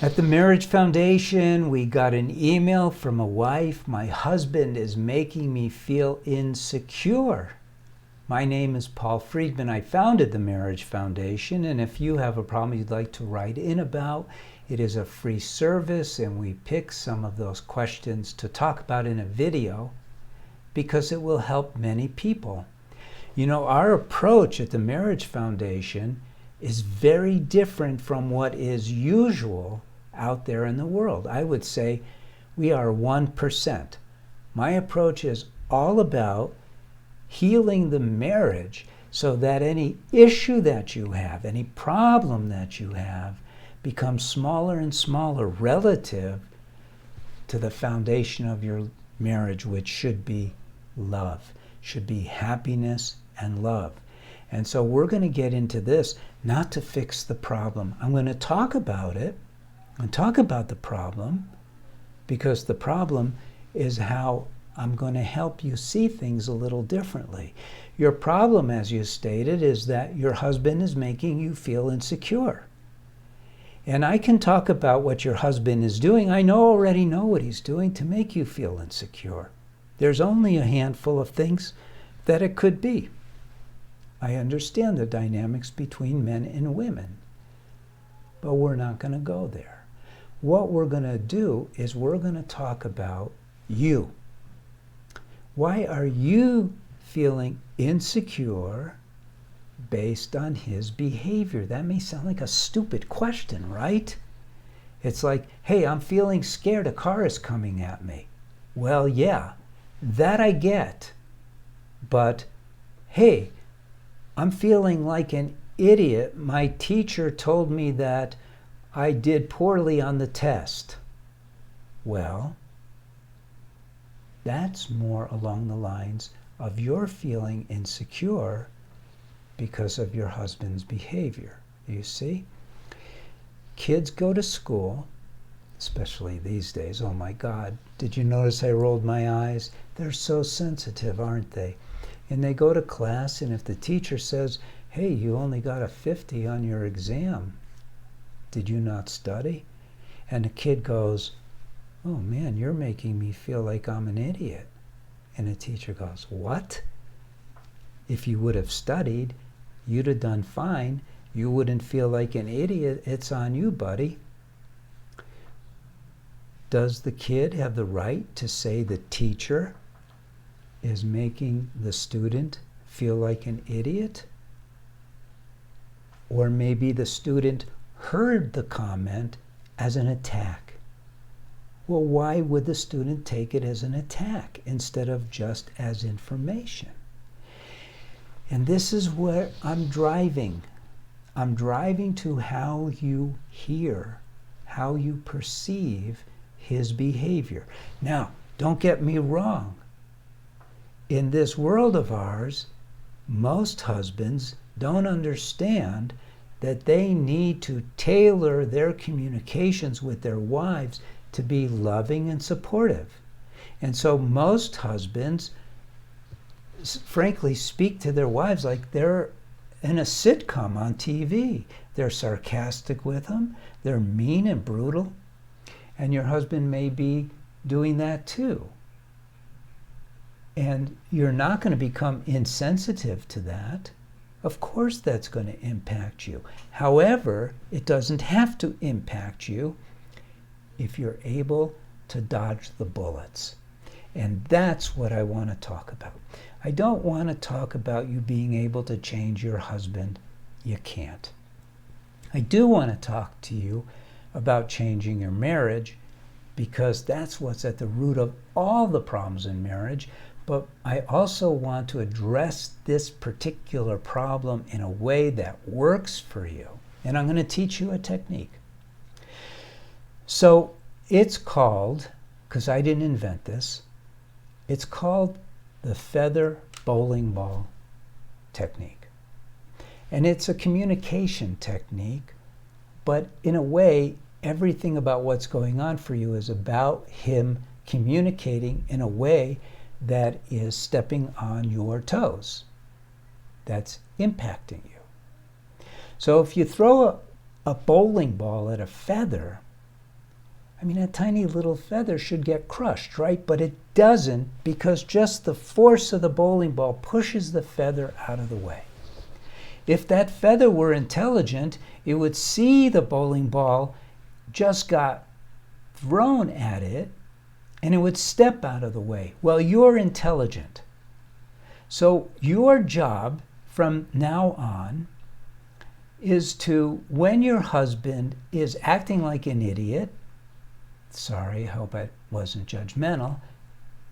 At the Marriage Foundation, we got an email from a wife. My husband is making me feel insecure. My name is Paul Friedman. I founded the Marriage Foundation, and if you have a problem you'd like to write in about, it is a free service, and we pick some of those questions to talk about in a video because it will help many people. You know, our approach at the Marriage Foundation is very different from what is usual out there in the world. I would say we are 1%. My approach is all about healing the marriage so that any issue that you have, any problem that you have, becomes smaller and smaller relative to the foundation of your marriage, which should be love, should be happiness and love. And so we're going to get into this not to fix the problem. I'm going to talk about it and talk about the problem because the problem is how I'm going to help you see things a little differently. Your problem, as you stated, is that your husband is making you feel insecure. And I can talk about what your husband is doing. I already know what he's doing to make you feel insecure. There's only a handful of things that it could be. I understand the dynamics between men and women, but we're not going to go there. What we're going to do is we're going to talk about you. Why are you feeling insecure based on his behavior? That may sound like a stupid question, right? It's like, hey, I'm feeling scared, a car is coming at me. Well, yeah, that I get. But, hey, I'm feeling like an idiot. My teacher told me that I did poorly on the test. Well, that's more along the lines of your feeling insecure because of your husband's behavior. You see? Kids go to school, especially these days. Oh my God, did you notice I rolled my eyes? They're so sensitive, aren't they? And they go to class, and if the teacher says, hey, you only got a 50 on your exam, did you not study? And the kid goes, oh man, you're making me feel like I'm an idiot. And the teacher goes, what? If you would have studied, you'd have done fine. You wouldn't feel like an idiot. It's on you, buddy. Does the kid have the right to say the teacher is making the student feel like an idiot? Or maybe the student heard the comment as an attack. Well, why would the student take it as an attack instead of just as information? And this is where I'm driving. I'm driving to how you hear, how you perceive his behavior. Now, don't get me wrong. In this world of ours, most husbands don't understand that they need to tailor their communications with their wives to be loving and supportive. And so most husbands, frankly, speak to their wives like they're in a sitcom on TV. They're sarcastic with them, they're mean and brutal, and your husband may be doing that too. And you're not going to become insensitive to that. Of course that's going to impact you. However, it doesn't have to impact you if you're able to dodge the bullets. And that's what I want to talk about. I don't want to talk about you being able to change your husband. You can't. I do want to talk to you about changing your marriage because that's what's at the root of all the problems in marriage. But I also want to address this particular problem in a way that works for you. And I'm going to teach you a technique. So it's called, because I didn't invent this, it's called the feather bowling ball technique. And it's a communication technique, but in a way, everything about what's going on for you is about him communicating in a way that is stepping on your toes, that's impacting you. So if you throw a bowling ball at a feather, I mean, a tiny little feather should get crushed, right? But it doesn't, because just the force of the bowling ball pushes the feather out of the way. If that feather were intelligent, it would see the bowling ball just got thrown at it, and it would step out of the way. Well, you're intelligent. So your job from now on is to, when your husband is acting like an idiot, sorry, I hope I wasn't judgmental,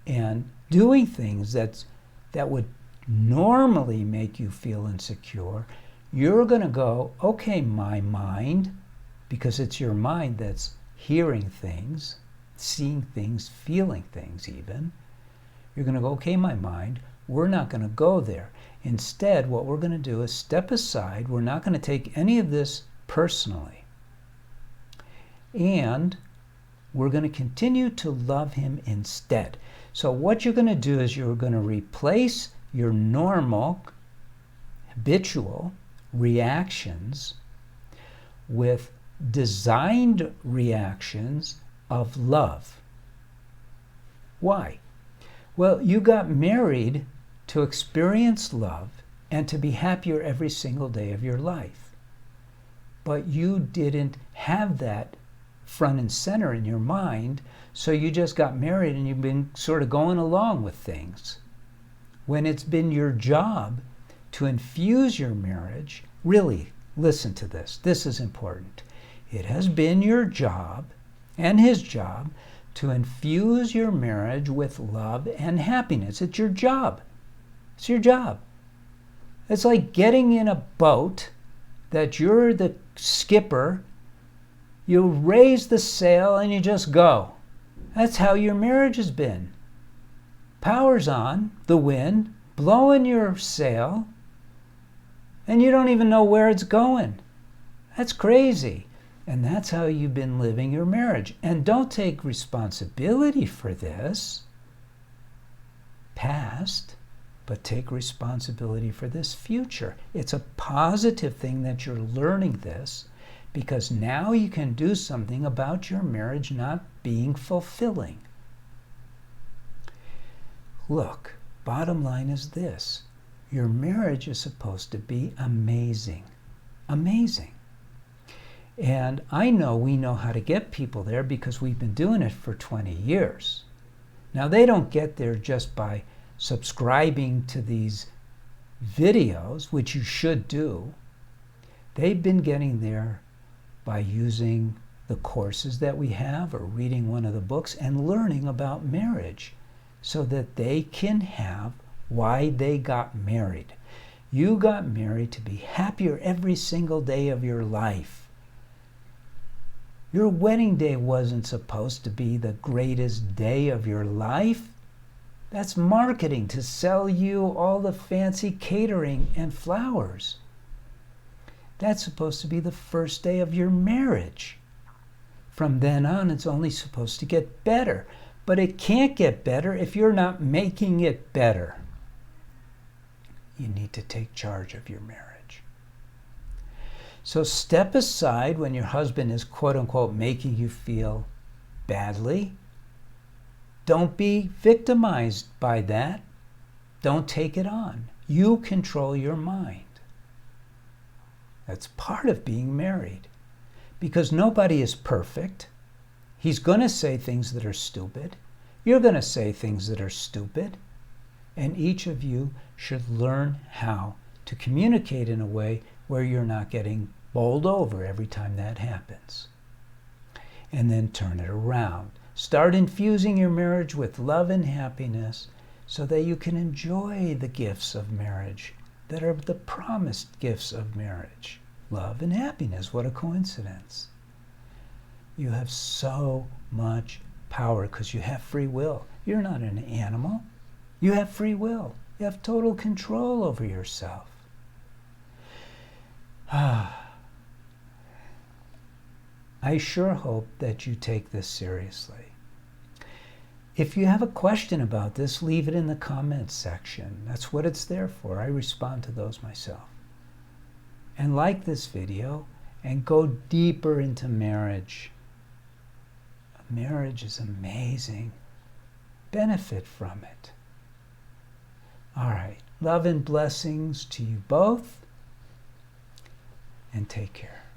and doing things that would normally make you feel insecure, you're going to go, okay, my mind, because it's your mind that's hearing things, seeing things, feeling things even. You're going to go, okay, my mind, we're not going to go there. Instead, what we're going to do is step aside. We're not going to take any of this personally. And we're going to continue to love him instead. So what you're going to do is you're going to replace your normal, habitual reactions with designed reactions of love. Why? Well, you got married to experience love and to be happier every single day of your life. But you didn't have that front and center in your mind, so you just got married and you've been sort of going along with things. When it's been your job to infuse your marriage, really, listen to this, this is important. It has been your job and his job to infuse your marriage with love and happiness. It's your job. It's your job. It's like getting in a boat that you're the skipper. You raise the sail and you just go. That's how your marriage has been. Power's on, the wind, blowing your sail, and you don't even know where it's going. That's crazy. And that's how you've been living your marriage. And don't take responsibility for this past, but take responsibility for this future. It's a positive thing that you're learning this, because now you can do something about your marriage not being fulfilling. Look, bottom line is this. Your marriage is supposed to be amazing. Amazing. And I know we know how to get people there because we've been doing it for 20 years. Now, they don't get there just by subscribing to these videos, which you should do. They've been getting there by using the courses that we have or reading one of the books and learning about marriage so that they can have why they got married. You got married to be happier every single day of your life. Your wedding day wasn't supposed to be the greatest day of your life. That's marketing to sell you all the fancy catering and flowers. That's supposed to be the first day of your marriage. From then on, it's only supposed to get better. But it can't get better if you're not making it better. You need to take charge of your marriage. So step aside when your husband is quote unquote making you feel badly. Don't be victimized by that. Don't take it on. You control your mind. That's part of being married. Because nobody is perfect. He's going to say things that are stupid. You're going to say things that are stupid. And each of you should learn how to communicate in a way where you're not getting bowled over every time that happens. And then turn it around. Start infusing your marriage with love and happiness so that you can enjoy the gifts of marriage that are the promised gifts of marriage. Love and happiness. What a coincidence. You have so much power because you have free will. You're not an animal. You have free will. You have total control over yourself. I sure hope that you take this seriously. If you have a question about this, leave it in the comments section. That's what it's there for. I respond to those myself. And like this video and go deeper into marriage. Marriage is amazing. Benefit from it. All right. Love and blessings to you both. And take care.